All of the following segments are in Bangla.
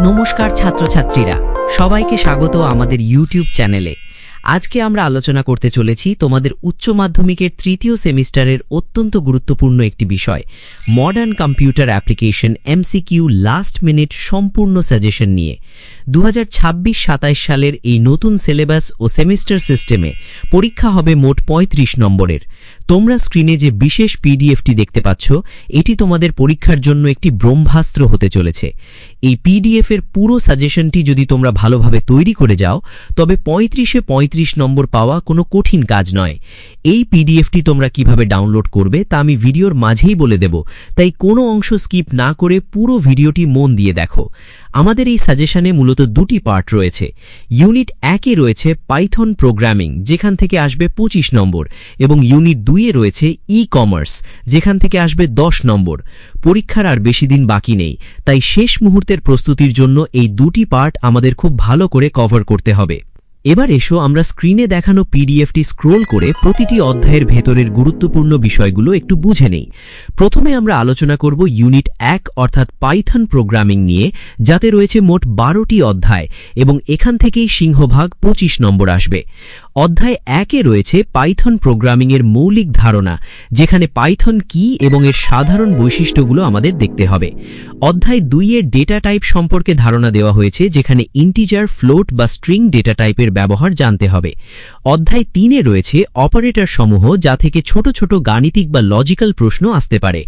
নমস্কার ছাত্রছাত্রীরা, সবাইকে স্বাগত আমাদের ইউটিউব চ্যানেলে। আজকে আমরা আলোচনা করতে চলেছি তোমাদের উচ্চ মাধ্যমিকের তৃতীয় সেমিস্টারের অত্যন্ত গুরুত্বপূর্ণ একটি বিষয়, modern computer application MCQ last minute সম্পূর্ণ সাজেশন নিয়ে। 2026-27 সালের এই নতুন সিলেবাস ও সেমিস্টার সিস্টেমে পরীক্ষা হবে মোট 35 নম্বরের। তোমরা স্ক্রিনে যে বিশেষ পিডিএফটি দেখতে পাচ্ছ, এটি তোমাদের পরীক্ষার জন্য একটি ব্রহ্মাস্ত্র হতে চলেছে। এই পিডিএফের পুরো সাজেশনটি যদি তোমরা ভালোভাবে তৈরি করে যাও, তবে 35-এ 35 নম্বর পাওয়া কোনো কঠিন কাজ নয়। এই পিডিএফটি তোমরা কিভাবে ডাউনলোড করবে তা আমি ভিডিওর মাঝেই বলে দেব, তাই কোনো অংশ স্কিপ না করে পুরো ভিডিওটি মন দিয়ে দেখো। আমাদের এই সাজেশনে মূলত দুটি পার্ট রয়েছে। ইউনিট 1-এ রয়েছে পাইথন প্রোগ্রামিং, যেখান থেকে আসবে 25 নম্বর, এবং ইউনিট 2-এ রয়েছে ই কমার্স, যেখান থেকে আসবে 10 নম্বর। পরীক্ষার আর বেশি দিন বাকি নেই, তাই শেষ মুহূর্তের প্রস্তুতির জন্য এই দুটি পার্ট আমাদের খুব ভালো করে কভার করতে হবে। এবার এসো আমরা স্ক্রিনে দেখানো পিডিএফটি স্ক্রোল করে প্রতিটি অধ্যায়ের ভেতরের গুরুত্বপূর্ণ বিষয়গুলো একটু বুঝে নেই। প্রথমে আমরা আলোচনা করব ইউনিট 1 অর্থাৎ পাইথন প্রোগ্রামিং নিয়ে, যাতে রয়েছে মোট 12টি অধ্যায়, এবং এখান থেকেই সিংহভাগ 25 নম্বর আসবে। অধ্যায় 1-এ রয়েছে পাইথন প্রোগ্রামিংয়ের মৌলিক ধারণা, যেখানে পাইথন কি এবং এর সাধারণ বৈশিষ্ট্যগুলো আমাদের দেখতে হবে। অধ্যায় 2-এর ডেটা টাইপ সম্পর্কে ধারণা দেওয়া হয়েছে, যেখানে ইন্টিজার, ফ্লোট বা স্ট্রিং ডেটা টাইপের ব্যবহার জানতে হবে। অধ্যায় 3-এ রয়েছে অপারেটর সমূহ, যা থেকে ছোট ছোট গাণিতিক বা লজিক্যাল প্রশ্ন আসতে পারে।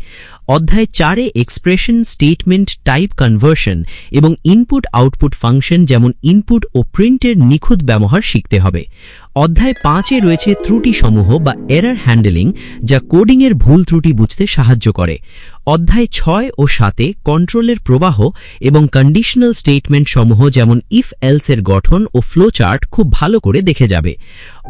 অধ্যায় 4-এ এক্সপ্রেশন, স্টেটমেন্ট, টাইপ কনভার্সন এবং ইনপুট আউটপুট ফাংশন যেমন ইনপুট ও প্রিন্টের নিখুঁত ব্যবহার শিখতে হবে। অধ্যায় 5-এ রয়েছে ত্রুটি সমূহ বা এরর হ্যান্ডলিং, যা কোডিংয়ের ভুল ত্রুটি বুঝতে সাহায্য করে। অধ্যায় 6 ও 7-এ কন্ট্রোলের প্রবাহ এবং কন্ডিশনাল স্টেটমেন্ট সমূহ যেমন ইফ এলস এর গঠন ও ফ্লো চার্ট খুব ভালো করে দেখে যাবে।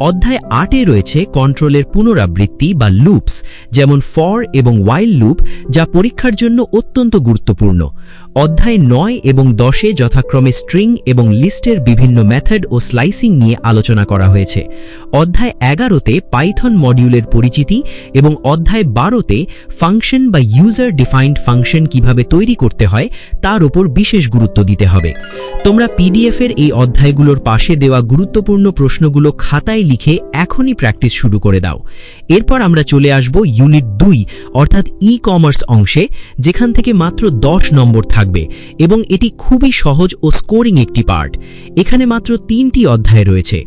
অধ্যায় 8-এ রয়েছে কন্ট্রোলের পুনরাবৃত্তি বা লুপস, যেমন ফর এবং ওয়াইল লুপ, যা পরীক্ষার জন্য অত্যন্ত গুরুত্বপূর্ণ। অধ্যায় 9 এবং 10-এ যথাক্রমে স্ট্রিং এবং লিস্টের বিভিন্ন মেথড ও স্লাইসিং নিয়ে আলোচনা করা হয়েছে। অধ্যায় 11-তে পাইথন মডিউলের পরিচিতি এবং অধ্যায় 12-তে ফাংশন বা ইউজার ডিফাইন্ড ফাংশন কিভাবে তৈরি করতে হয় তার উপর বিশেষ গুরুত্ব দিতে হবে। তোমরা পিডিএফের এই অধ্যায়গুলোর পাশে দেওয়া গুরুত্বপূর্ণ প্রশ্নগুলো খাতায় লিখে এখনই প্র্যাকটিস শুরু করে দাও। এরপর আমরা চলে আসব ইউনিট 2 অর্থাৎ ই কমার্স অংশে, যেখান থেকে মাত্র 10 নম্বর থাকবে, এবং এটি খুবই সহজ ও স্কোরিং একটি পার্ট। এখানে মাত্র 3টি অধ্যায় রয়েছে।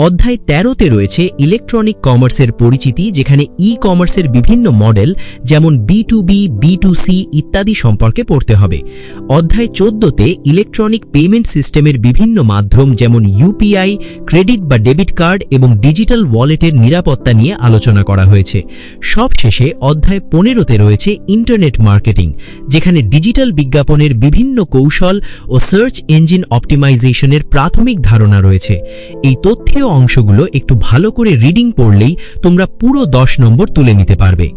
অধ্যায় 13-তে রয়েছে ইলেকট্রনিক কমার্সের পরিচিতি, যেখানে ই কমার্সের বিভিন্ন মডেল যেমন B2B, B2C ইত্যাদি সম্পর্কে পড়তে হবে। অধ্যায় 14-তে ইলেকট্রনিক পেমেন্ট সিস্টেমের বিভিন্ন মাধ্যম যেমন ইউপিআই, ক্রেডিট বা ডেবিট কার্ড এবং ডিজিটাল ওয়ালেটের নিরাপত্তা নিয়ে আলোচনা করা হয়েছে। সবশেষে অধ্যায় 15-তে রয়েছে ইন্টারনেট মার্কেটিং, যেখানে ডিজিটাল বিজ্ঞাপনের বিভিন্ন কৌশল ও সার্চ ইঞ্জিন অপটিমাইজেশনের প্রাথমিক ধারণা রয়েছে। এই তথ্যীয় অংশগুলো একটু ভালো করে রিডিং পড়লেই তোমরা পুরো 10 নম্বর তুলে নিতে পারবে।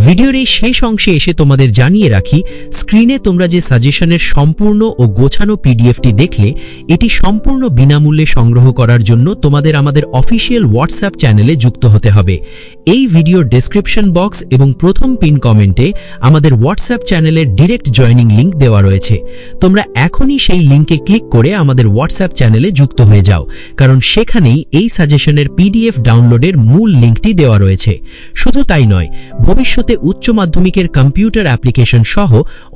ভিডিওর এই শেষ অংশে এসে তোমাদের জানিয়ে রাখি, স্ক্রিনে তোমরা যে সাজেশনের সম্পূর্ণ ও গোছানো পিডিএফটি দেখলে, এটি সম্পূর্ণ বিনামূল্যে সংগ্রহ করার জন্য তোমাদের আমাদের অফিসিয়াল হোয়াটসঅ্যাপ চ্যানেলে যুক্ত হতে হবে। এই ভিডিওর ডেসক্রিপশন বক্স এবং প্রথম পিন কমেন্টে আমাদের হোয়াটসঅ্যাপ চ্যানেলের ডিরেক্ট জয়েনিং লিংক দেওয়া রয়েছে। তোমরা এখনই সেই লিংকে ক্লিক করে আমাদের হোয়াটসঅ্যাপ চ্যানেলে যুক্ত হয়ে যাও, কারণ সেখানেই এই সাজেশনের পিডিএফ ডাউনলোডের মূল লিংকটি দেওয়া রয়েছে। শুধু তাই নয়, ভবিষ্যতে উচ্চ মাধ্যমিকের কম্পিউটার অ্যাপ্লিকেশন সহ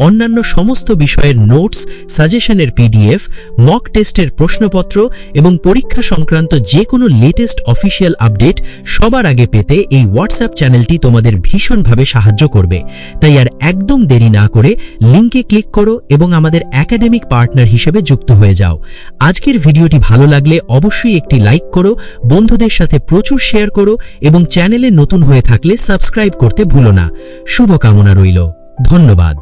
অন্যান্য সমস্ত বিষয়ের নোটস, সাজেশনের পিডিএফ, মক টেস্টের প্রশ্নপত্র এবং পরীক্ষা সংক্রান্ত যে কোনো লেটেস্ট অফিসিয়াল আপডেট সবার আগে পেতে এই হোয়াটসঅ্যাপ চ্যানেলটি তোমাদের ভীষণভাবে সাহায্য করবে। তাই আর একদম দেরি না করে লিংকে ক্লিক করো এবং আমাদের একাডেমিক পার্টনার হিসেবে যুক্ত হয়ে যাও। আজকের ভিডিওটি ভালো লাগলে অবশ্যই একটি লাইক করো, বন্ধুদের সাথে প্রচুর শেয়ার করো এবং চ্যানেলে নতুন হয়ে থাকলে সাবস্ক্রাইব করতে ভুলো না। শুভকামনা রইল। ধন্যবাদ।